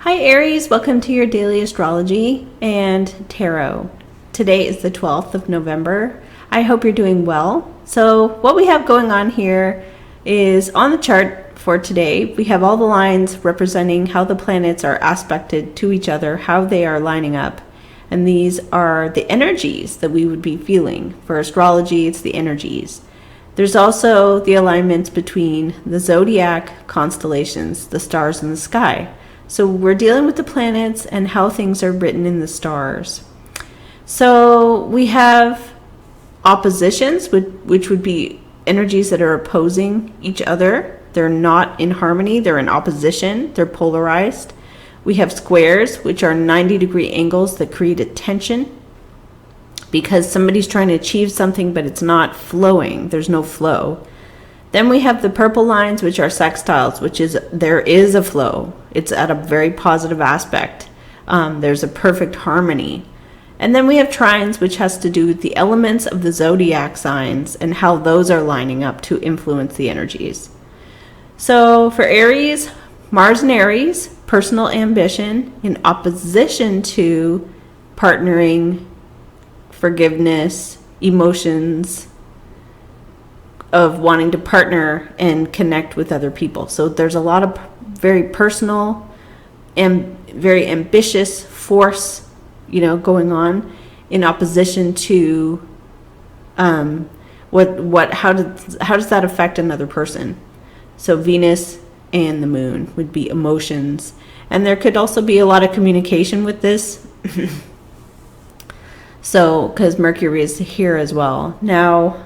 Hi Aries, welcome to your daily astrology and tarot. Today is the 12th of November. I hope you're doing well. So what we have going on here is on the chart for today, we have all the lines representing how the planets are aspected to each other, how they are lining up. And these are the energies that we would be feeling. For astrology, it's the energies. There's also the alignments between the zodiac constellations, the stars in the sky. So we're dealing with the planets and how things are written in the stars. So we have oppositions, which would be energies that are opposing each other. They're not in harmony, they're in opposition, they're polarized. We have squares, which are 90-degree angles that create a tension because somebody's trying to achieve something, but it's not flowing. There's no flow. Then we have the purple lines, which are sextiles, which is there is a flow. It's at a very positive aspect. There's a perfect harmony. And then we have trines, which has to do with the elements of the zodiac signs and how those are lining up to influence the energies. So for Aries, Mars in Aries, personal ambition in opposition to partnering, forgiveness, emotions, of wanting to partner and connect with other people. So there's a lot of very personal and very ambitious force, going on in opposition to how does that affect another person? So Venus and the moon would be emotions. And there could also be a lot of communication with this. So, because Mercury is here as well. Now,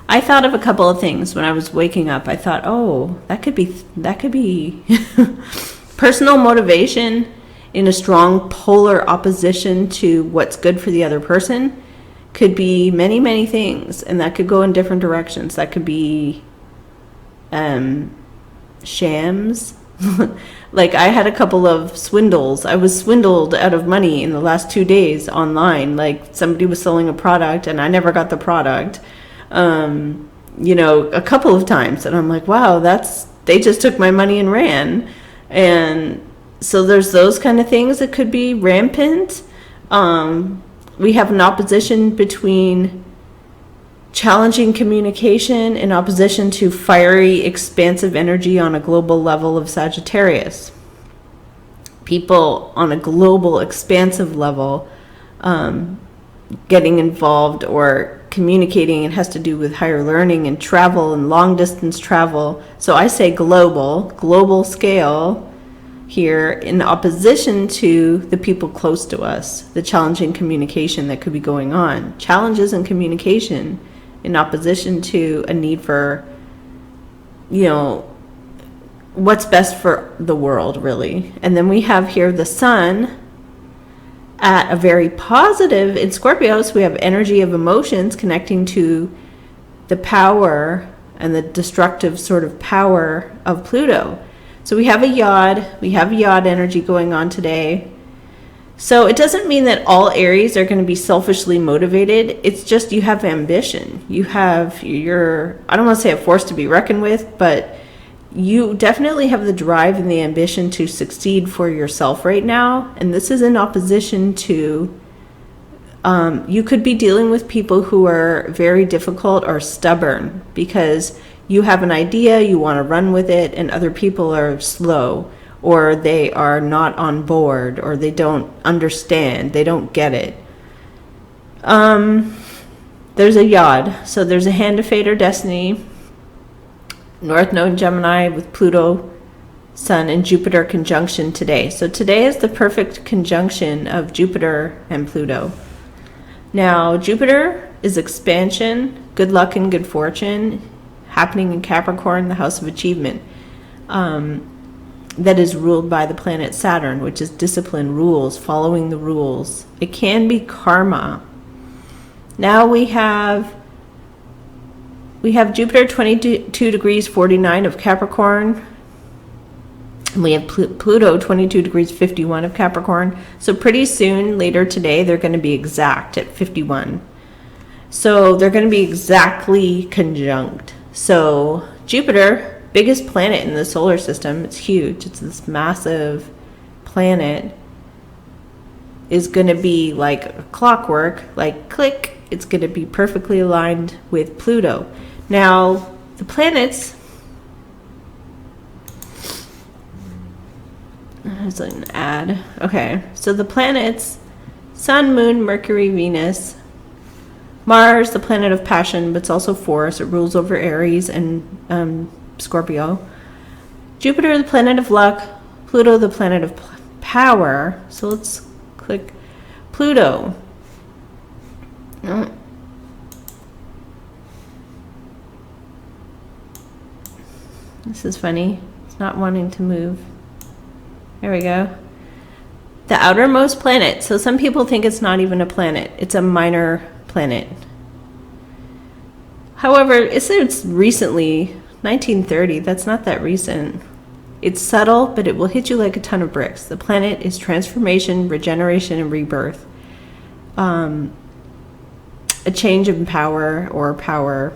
I thought of a couple of things when I was waking up. I thought, that could be personal motivation in a strong polar opposition to what's good for the other person. Could be many, many things, and that could go in different directions. That could be shams. Like I had a couple of swindles. I was swindled out of money in the last 2 days online. Like somebody was selling a product and I never got the product. A couple of times, and I'm like, wow, they just took my money and ran. And so there's those kind of things that could be rampant. We have an opposition between challenging communication in opposition to fiery, expansive energy on a global level of Sagittarius. People on a global, expansive level, getting involved or communicating. It has to do with higher learning and travel and long distance travel. So I say global scale here in opposition to the people close to us, the challenging communication that could be going on. Challenges in communication in opposition to a need for, what's best for the world, really. And then we have here the sun at a very positive in Scorpio, so we have energy of emotions connecting to the power and the destructive sort of power of Pluto. So we have a yod energy going on today. So it doesn't mean that all Aries are going to be selfishly motivated. It's just you have ambition. You have I don't want to say a force to be reckoned with, but you definitely have the drive and the ambition to succeed for yourself right now. And this is in opposition to, you could be dealing with people who are very difficult or stubborn because you have an idea, you want to run with it, and other people are slow, or they are not on board, or they don't understand, they don't get it. There's a yod, so there's a hand of fate or destiny, North Node Gemini with Pluto, Sun, and Jupiter conjunction today. So today is the perfect conjunction of Jupiter and Pluto. Now, Jupiter is expansion, good luck and good fortune, happening in Capricorn, the house of achievement, that is ruled by the planet Saturn, which is discipline, rules, following the rules. It can be karma. Now we have Jupiter 22 degrees 49 of Capricorn. And we have Pluto 22 degrees 51 of Capricorn. So pretty soon, later today, they're going to be exact at 51. So they're going to be exactly conjunct. So Jupiter, biggest planet in the solar system. It's huge. It's this massive planet is going to be like clockwork, like click, it's going to be perfectly aligned with Pluto. Now, the planets, there's an ad. Okay, so the planets, Sun, Moon, Mercury, Venus, Mars, the planet of passion, but it's also force. It rules over Aries and Scorpio. Jupiter, the planet of luck. Pluto, the planet of power. So let's click Pluto. Oh. This is funny. It's not wanting to move. There we go. The outermost planet. So some people think it's not even a planet. It's a minor planet. However, it's recently, 1930. That's not that recent. It's subtle, but it will hit you like a ton of bricks. The planet is transformation, regeneration, and rebirth. A change in power or power.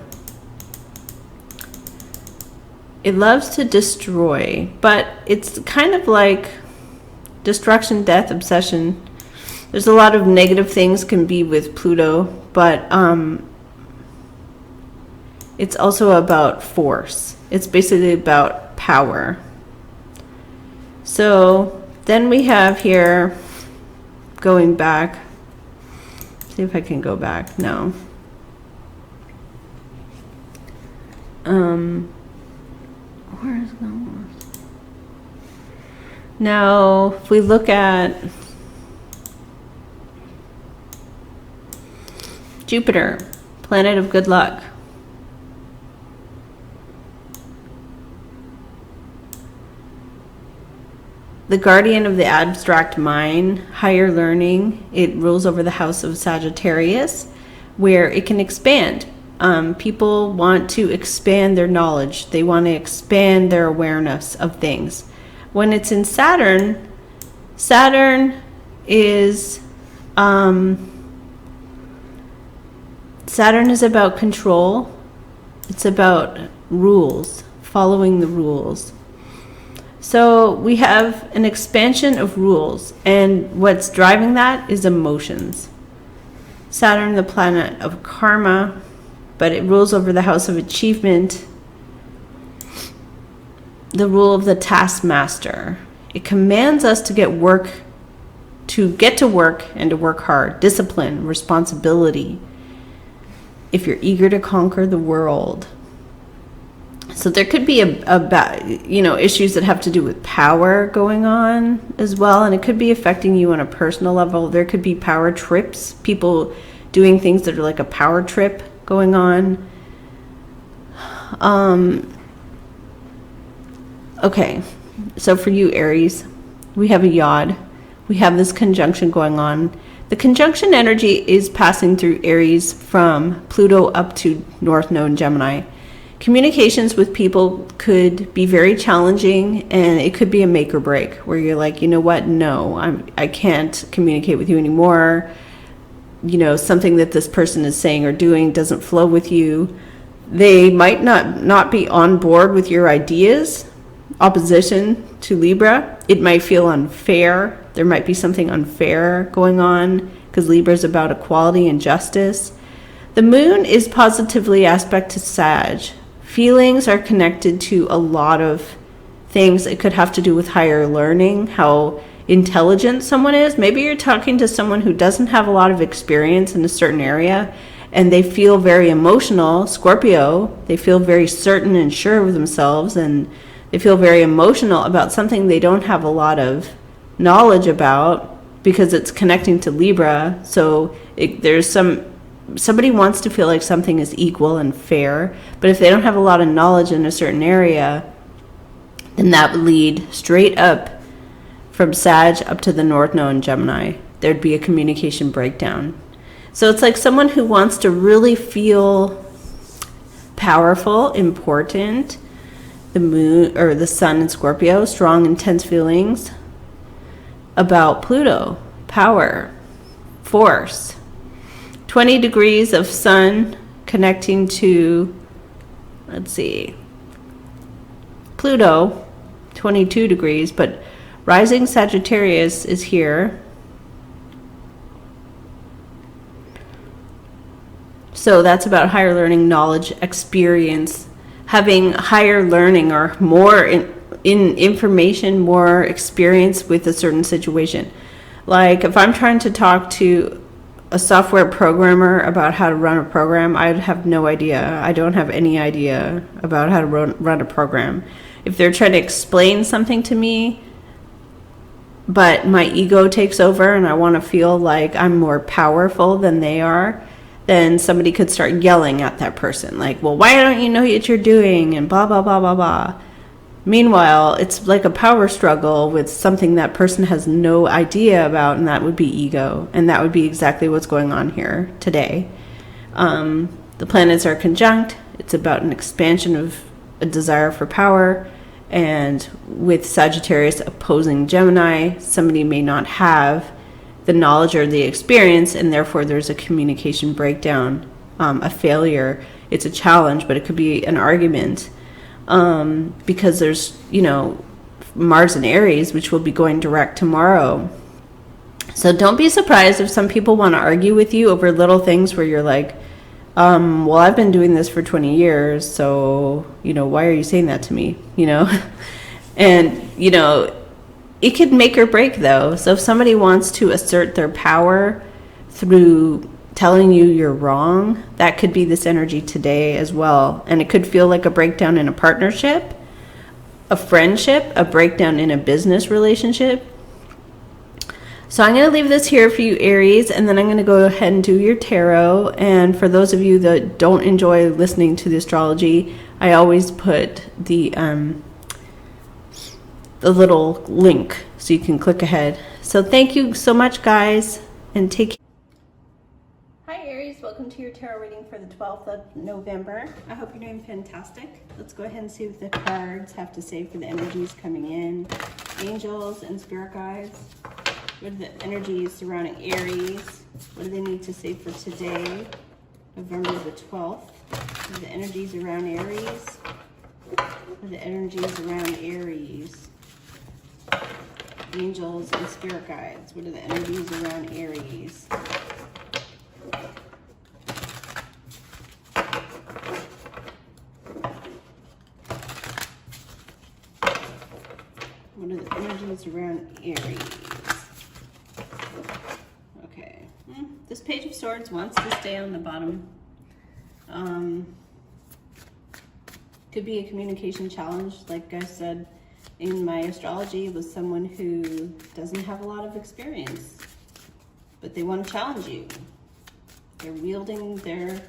It loves to destroy, but it's kind of like destruction, death, obsession. There's a lot of negative things can be with Pluto, but it's also about force. It's basically about power. So then we have here, going back, see if I can go back. No. Where is going? Now, if we look at Jupiter, planet of good luck. The guardian of the abstract mind, higher learning. It rules over the house of Sagittarius, where it can expand. People want to expand their knowledge. They want to expand their awareness of things. When it's in Saturn, Saturn is about control. It's about rules, following the rules. So we have an expansion of rules, and what's driving that is emotions. Saturn, the planet of karma, but it rules over the house of achievement, the rule of the taskmaster. It commands us to get to work and to work hard, discipline, responsibility, if you're eager to conquer the world. So there could be issues that have to do with power going on as well, and it could be affecting you on a personal level. There could be power trips, people doing things that are like a power trip going on. Okay, so for you, Aries, we have a yod. We have this conjunction going on. The conjunction energy is passing through Aries from Pluto up to North Node Gemini. Communications with people could be very challenging, and it could be a make or break where you're like, you know what, no, I can't communicate with you anymore. You know, something that this person is saying or doing doesn't flow with you. They might not be on board with your ideas. Opposition to Libra, it might feel unfair. There might be something unfair going on because Libra is about equality and justice. The moon is positively aspect to Sag. Feelings are connected to a lot of things. It could have to do with higher learning, how intelligent someone is. Maybe you're talking to someone who doesn't have a lot of experience in a certain area, and they feel very emotional. Scorpio, they feel very certain and sure of themselves, and they feel very emotional about something they don't have a lot of knowledge about because it's connecting to Libra. So somebody wants to feel like something is equal and fair, but if they don't have a lot of knowledge in a certain area, then that would lead straight up from Sag up to the North Node in Gemini. There'd be a communication breakdown. So it's like someone who wants to really feel powerful, important. The moon or the sun in Scorpio, strong, intense feelings about Pluto, power, force. 20 degrees of sun connecting to, let's see, Pluto, 22 degrees, but Rising Sagittarius is here. So that's about higher learning, knowledge, experience, having higher learning or more in information, more experience with a certain situation. Like if I'm trying to talk to a software programmer about how to run a program, I'd have no idea. I don't have any idea about how to run a program. If they're trying to explain something to me, but my ego takes over and I want to feel like I'm more powerful than they are, then somebody could start yelling at that person. Like, well, why don't you know what you're doing? And blah, blah, blah, blah, blah. Meanwhile, it's like a power struggle with something that person has no idea about, and that would be ego. And that would be exactly what's going on here today. The planets are conjunct. It's about an expansion of a desire for power. And with Sagittarius opposing Gemini, somebody may not have the knowledge or the experience, and therefore there's a communication breakdown, a failure. It's a challenge, but it could be an argument. Because there's, Mars and Aries, which will be going direct tomorrow. So don't be surprised if some people want to argue with you over little things where you're like, well, I've been doing this for 20 years, so, why are you saying that to me? And, it could make or break though. So if somebody wants to assert their power through telling you you're wrong, that could be this energy today as well. And it could feel like a breakdown in a partnership, a friendship, a breakdown in a business relationship. So I'm going to leave this here for you, Aries, and then I'm going to go ahead and do your tarot. And for those of you that don't enjoy listening to the astrology, I always put the little link so you can click ahead. So thank you so much, guys, and take care. Hi Aries, welcome to your tarot reading for the 12th of November. I hope you're doing fantastic. Let's go ahead and see what the cards have to say for the energies coming in. Angels and spirit guides. What are the energies surrounding Aries? What do they need to say for today, November the 12th? What are the energies around Aries? What are the energies around Aries? Angels and spirit guides. What are the energies around Aries? What are the energies around Aries? Okay. This Page of Swords wants to stay on the bottom. Could be a communication challenge, like I said in my astrology, with someone who doesn't have a lot of experience, but they want to challenge you. They're wielding they're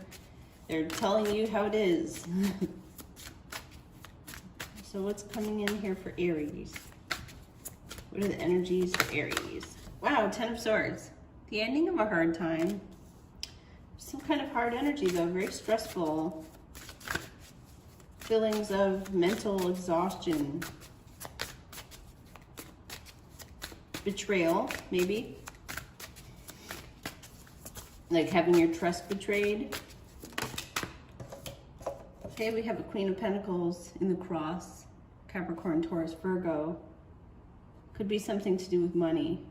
telling you how it is. So what's coming in here for Aries? What are the energies for Aries? Wow, 10 of Swords. The ending of a hard time. Some kind of hard energy though, very stressful. Feelings of mental exhaustion. Betrayal, maybe. Like having your trust betrayed. Okay, we have a Queen of Pentacles in the cross. Capricorn, Taurus, Virgo. Could be something to do with money.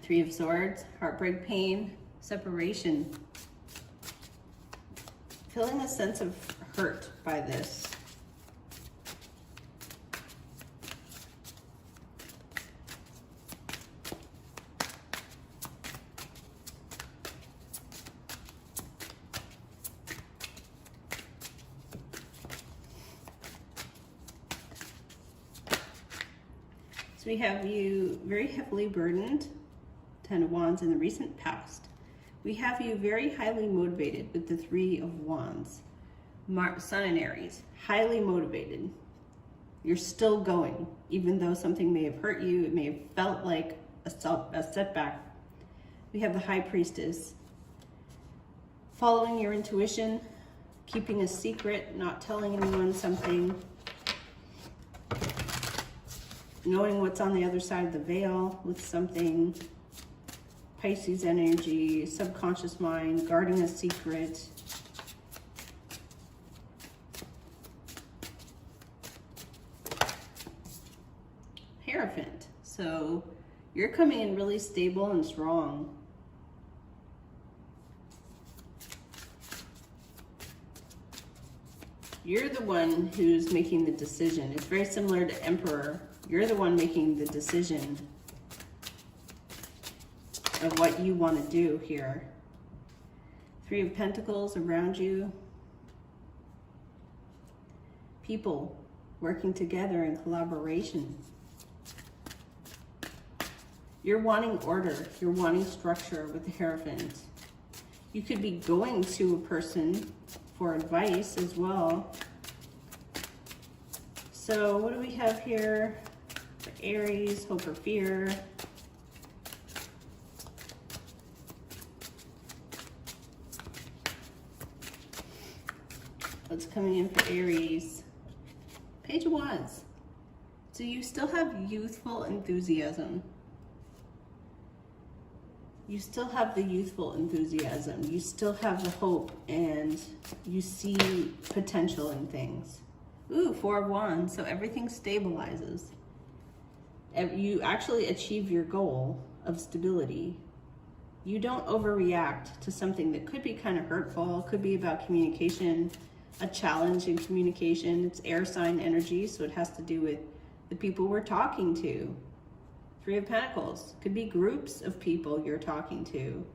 Three of Swords, heartbreak, pain, separation. Feeling a sense of hurt by this. So we have you very heavily burdened. 10 of Wands in the recent past. We have you very highly motivated with the 3 of Wands. Sun in Aries, highly motivated. You're still going, even though something may have hurt you. It may have felt like a setback. We have the High Priestess. Following your intuition, keeping a secret, not telling anyone something. Knowing what's on the other side of the veil with something. Pisces energy, subconscious mind, guarding a secret. Hierophant. So you're coming in really stable and strong. You're the one who's making the decision. It's very similar to Emperor. You're the one making the decision of what you want to do here. Three of Pentacles around you. People working together in collaboration. You're wanting order. You're wanting structure with the Hierophant. You could be going to a person for advice as well. So what do we have here for Aries? Hope or fear? What's coming in for Aries? Page of Wands. So you still have youthful enthusiasm. You still have the youthful enthusiasm. You still have the hope, and you see potential in things. Ooh, Four of Wands. So everything stabilizes. You actually achieve your goal of stability. You don't overreact to something that could be kind of hurtful, could be about communication, a challenge in communication. It's air sign energy, so it has to do with the people we're talking to. Three of Pentacles. Could be groups of people you're talking to.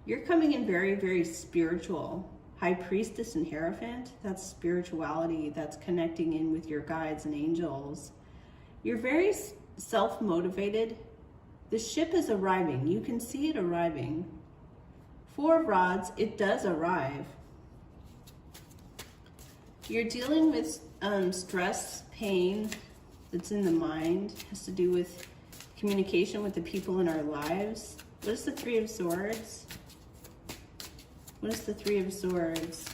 You're coming in very, very spiritual. High Priestess and Hierophant. That's spirituality. That's connecting in with your guides and angels. You're very self-motivated. The ship is arriving. You can see it arriving. Four of Rods. It does arrive. You're dealing with stress, pain that's in the mind. It has to do with communication with the people in our lives. What is the Three of Swords? What is the Three of Swords?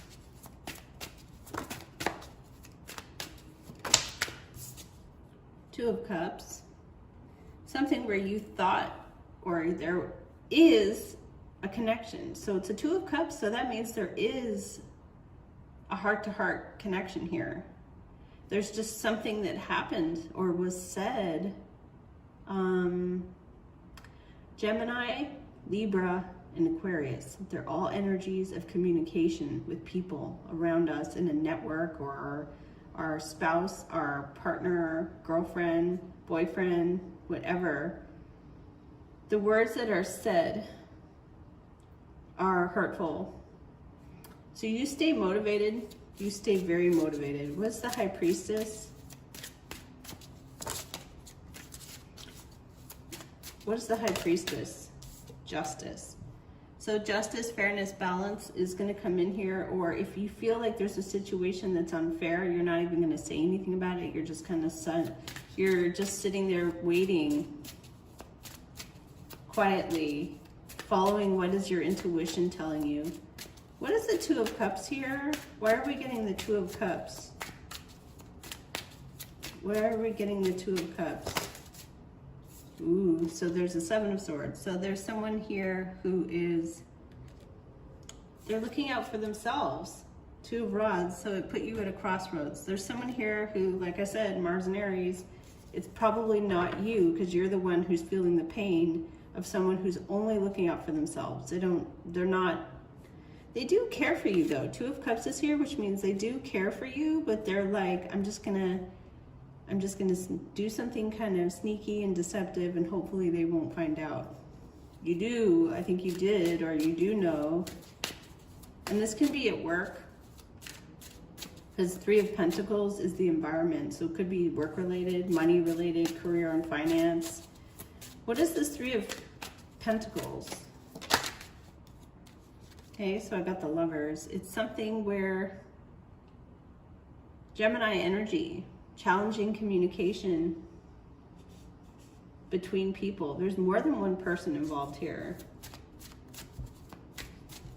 Two of Cups. Something where you thought, or there is a connection. So it's a Two of Cups, so that means there is a heart-to-heart connection here. There's just something that happened or was said. Gemini, Libra, and Aquarius. They're all energies of communication with people around us in a network, or our spouse, our partner, girlfriend, boyfriend, whatever. The words that are said are hurtful. So you stay motivated. You stay very motivated. What's the High Priestess? What is the High Priestess? Justice. So justice, fairness, balance is going to come in here. Or if you feel like there's a situation that's unfair, you're not even going to say anything about it. You're just kind of you're just sitting there waiting quietly, following what is your intuition telling you. What is the Two of Cups here? Why are we getting the Two of Cups? Where are we getting the Two of Cups? Ooh, so there's a Seven of Swords. So there's someone here who is, they're looking out for themselves. Two of Rods, so it put you at a crossroads. There's someone here who, like I said, Mars and Aries, it's probably not you, because you're the one who's feeling the pain of someone who's only looking out for themselves. They do care for you though. Two of Cups is here, which means they do care for you, but they're like, I'm just gonna do something kind of sneaky and deceptive, and hopefully they won't find out. You do, I think you did, or you do know. And this can be at work, because Three of Pentacles is the environment. So it could be work related, money related, career and finance. What is this Three of Pentacles? Okay, so I got the Lovers. It's something where Gemini energy, challenging communication between people. There's more than one person involved here.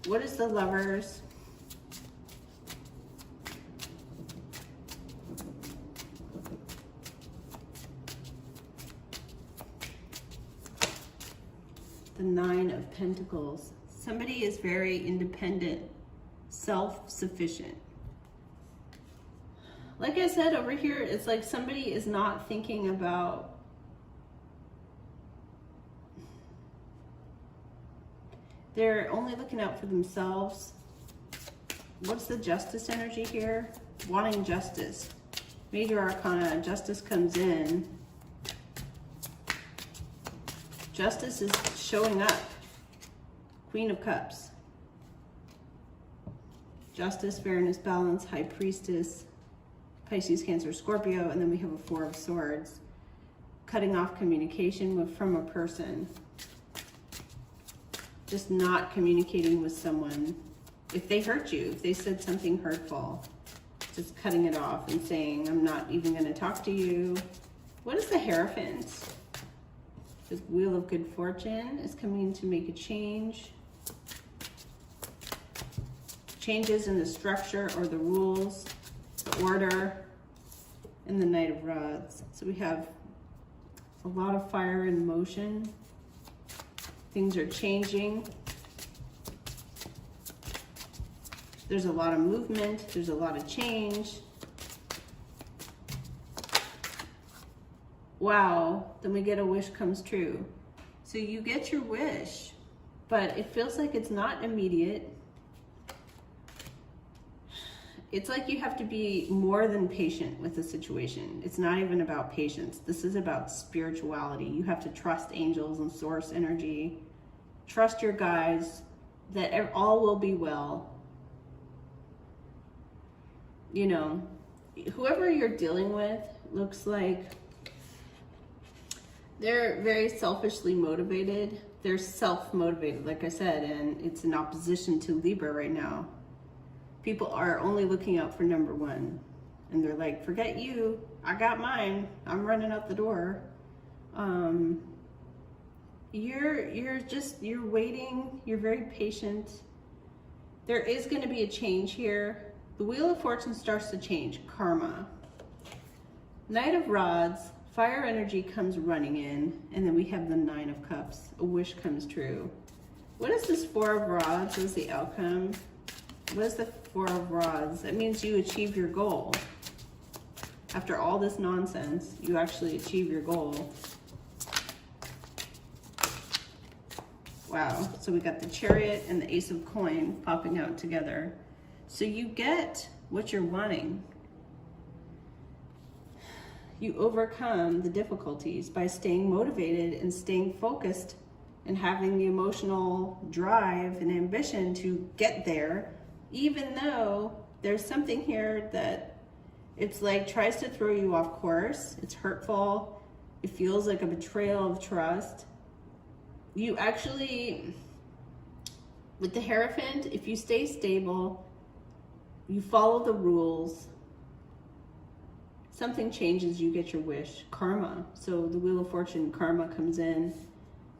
What is the Lovers? The the Nine of Pentacles. Somebody is very independent, self-sufficient. Like I said over here, it's like somebody is not thinking about they're only looking out for themselves. What's the Justice energy here? Wanting justice. Major Arcana, Justice comes in. Justice is showing up. Queen of Cups. Justice, Fairness, Balance, High Priestess, Pisces, Cancer, Scorpio, and then we have a Four of Swords. Cutting off communication from a person. Just not communicating with someone. If they hurt you, if they said something hurtful, just cutting it off and saying, I'm not even going to talk to you. What is the Hierophant? The Wheel of Good Fortune is coming to make a change. Changes in the structure or the rules, the order, and the Knight of Rods. So we have a lot of fire in motion. Things are changing. There's a lot of movement. There's a lot of change. Wow, then we get a wish comes true. So you get your wish, but it feels like it's not immediate. It's like you have to be more than patient with the situation. It's not even about patience. This is about spirituality. You have to trust angels and source energy. Trust your guides that all will be well. You know, whoever you're dealing with looks like they're very selfishly motivated. They're self-motivated, like I said, and it's in opposition to Libra right now. People are only looking out for number one. And they're like, forget you, I got mine. I'm running out the door. You're waiting, you're very patient. There is gonna be a change here. The Wheel of Fortune starts to change, karma. Knight of Rods, fire energy comes running in, and then we have the Nine of Cups, a wish comes true. What is this Four of Rods? What is the outcome? What is the Four of Rods? That means you achieve your goal. After all this nonsense, you actually achieve your goal. Wow, so we got the Chariot and the Ace of Coin popping out together. So you get what you're wanting. You overcome the difficulties by staying motivated and staying focused and having the emotional drive and ambition to get there, even though there's something here that it's like tries to throw you off course. It's hurtful. It feels like a betrayal of trust. You actually, with the Hierophant, if you stay stable, you follow the rules, something changes, you get your wish. Karma. So the Wheel of Fortune, karma comes in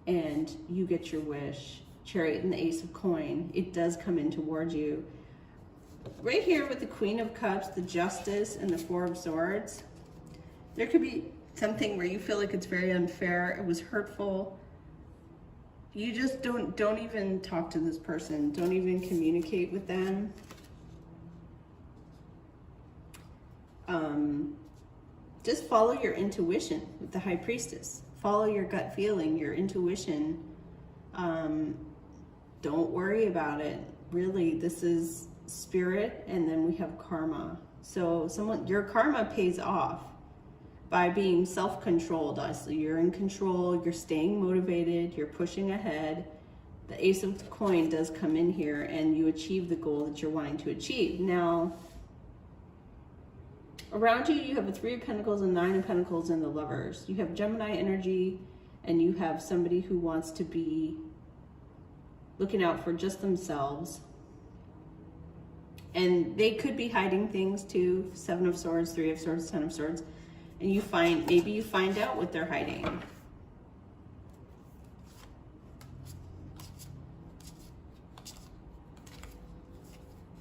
and you get your wish. Chariot and the Ace of Coin, it does come in towards you. Right here with the Queen of Cups, the Justice, and the Four of Swords, there could be something where you feel like it's very unfair, it was hurtful. You just don't even talk to this person. Don't even communicate with them. Just follow your intuition with the High Priestess. Follow your gut feeling, your intuition. Don't worry about it. Really, this is spirit, and then we have karma. So your karma pays off by being self-controlled. So you're in control, you're staying motivated, you're pushing ahead. The Ace of Coin does come in here and you achieve the goal that you're wanting to achieve. Now, around you, you have a Three of Pentacles and Nine of Pentacles and the Lovers. You have Gemini energy and you have somebody who wants to be looking out for just themselves. And they could be hiding things too. Seven of Swords, Three of Swords, Ten of Swords. And maybe you find out what they're hiding.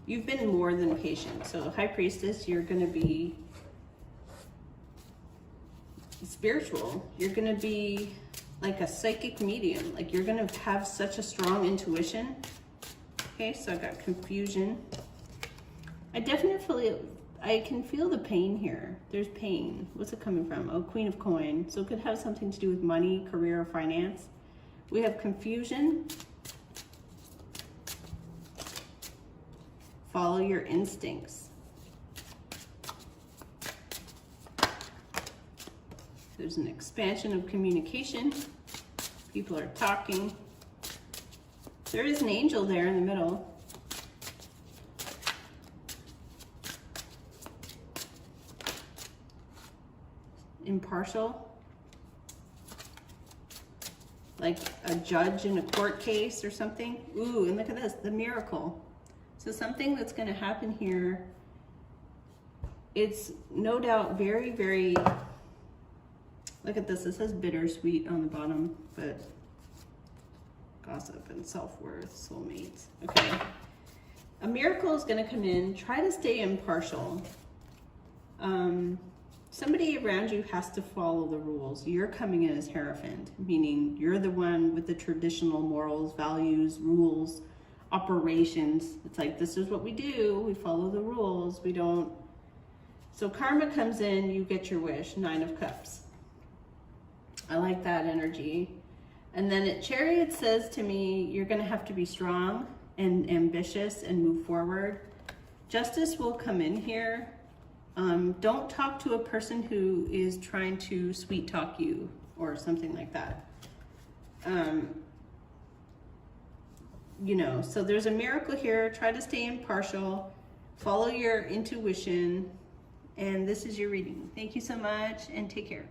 You've been more than patient. So High Priestess, you're going to be spiritual. You're going to be like a psychic medium. Like you're gonna have such a strong intuition. Okay, so I got confusion. I can feel the pain here. There's pain. What's it coming from? Oh, Queen of Coins. So it could have something to do with money, career, or finance. We have confusion. Follow your instincts. There's an expansion of communication. People are talking. There is an angel there in the middle. Impartial. Like a judge in a court case or something. Ooh, and look at this, the miracle. So something that's going to happen here, it's no doubt very, very, look at this, it says bittersweet on the bottom, but gossip and self-worth, soulmates. Okay. A miracle is going to come in. Try to stay impartial. Somebody around you has to follow the rules. You're coming in as Hierophant, meaning you're the one with the traditional morals, values, rules, operations. It's like, this is what we do. We follow the rules. We don't. So karma comes in, you get your wish. 9 of Cups. I like that energy. And then at Chariot says to me, you're going to have to be strong and ambitious and move forward. Justice will come in here. Don't talk to a person who is trying to sweet talk you or something like that. You know, so there's a miracle here. Try to stay impartial, follow your intuition, and this is your reading. Thank you so much and take care.